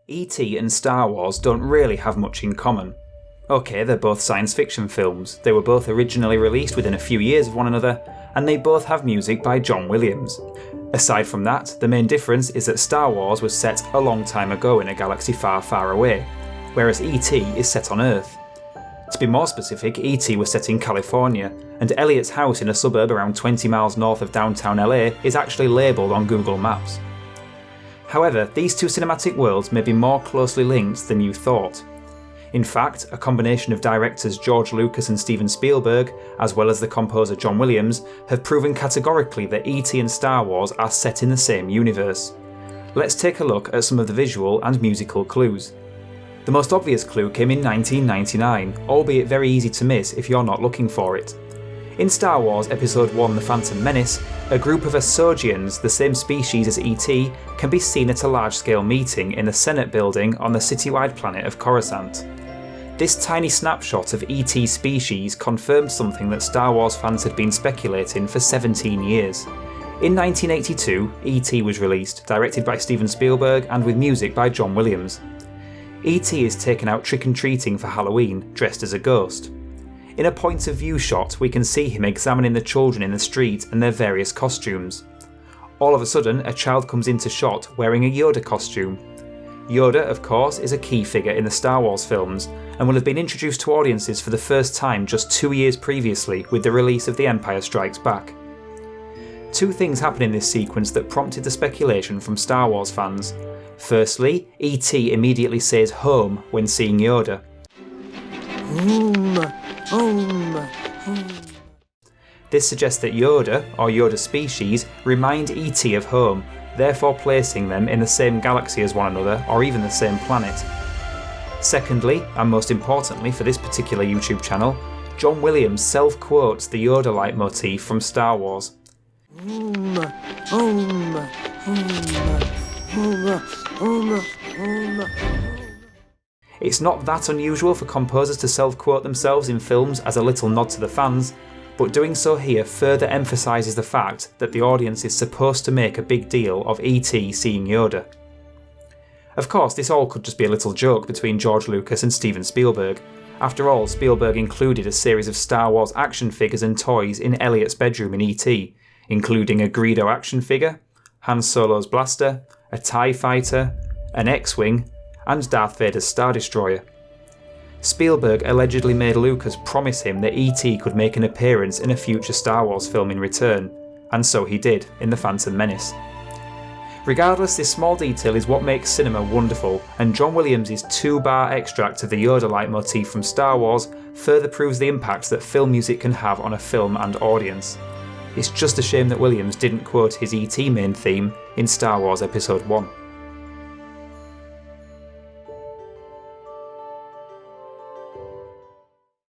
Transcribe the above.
E.T. and Star Wars don't really have much in common. Okay, they're both science fiction films, they were both originally released within a few years of one another, and they both have music by John Williams. Aside from that, the main difference is that Star Wars was set a long time ago in a galaxy far, far away, whereas E.T. is set on Earth. To be more specific, E.T. was set in California, and Elliot's house in a suburb around 20 miles north of downtown LA is actually labelled on Google Maps. However, these two cinematic worlds may be more closely linked than you thought. In fact, a combination of directors George Lucas and Steven Spielberg, as well as the composer John Williams, have proven categorically that E.T. and Star Wars are set in the same universe. Let's take a look at some of the visual and musical clues. The most obvious clue came in 1999, albeit very easy to miss if you're not looking for it. In Star Wars Episode 1 The Phantom Menace, a group of Asogians, the same species as E.T., can be seen at a large-scale meeting in the Senate building on the citywide planet of Coruscant. This tiny snapshot of E.T.'s species confirmed something that Star Wars fans had been speculating for 17 years. In 1982, E.T. was released, directed by Steven Spielberg and with music by John Williams. E.T. is taken out trick-and-treating for Halloween, dressed as a ghost. In a point-of-view shot, we can see him examining the children in the street and their various costumes. All of a sudden, a child comes into shot wearing a Yoda costume. Yoda, of course, is a key figure in the Star Wars films, and will have been introduced to audiences for the first time just 2 years previously with the release of The Empire Strikes Back. Two things happen in this sequence that prompted the speculation from Star Wars fans. Firstly, E.T. immediately says home when seeing Yoda. Home. This suggests that Yoda, or Yoda species, remind E.T. of home, therefore placing them in the same galaxy as one another, or even the same planet. Secondly, and most importantly for this particular YouTube channel, John Williams self-quotes the Yoda leitmotif from Star Wars. It's not that unusual for composers to self-quote themselves in films as a little nod to the fans, but doing so here further emphasises the fact that the audience is supposed to make a big deal of E.T. seeing Yoda. Of course, this all could just be a little joke between George Lucas and Steven Spielberg. After all, Spielberg included a series of Star Wars action figures and toys in Elliot's bedroom in E.T., including a Greedo action figure, Han Solo's blaster, a TIE fighter, an X-Wing, and Darth Vader's Star Destroyer. Spielberg allegedly made Lucas promise him that E.T. could make an appearance in a future Star Wars film in return, and so he did in The Phantom Menace. Regardless, this small detail is what makes cinema wonderful, and John Williams' 2-bar extract of the Yoda leitmotif from Star Wars further proves the impact that film music can have on a film and audience. It's just a shame that Williams didn't quote his E.T. main theme in Star Wars Episode 1.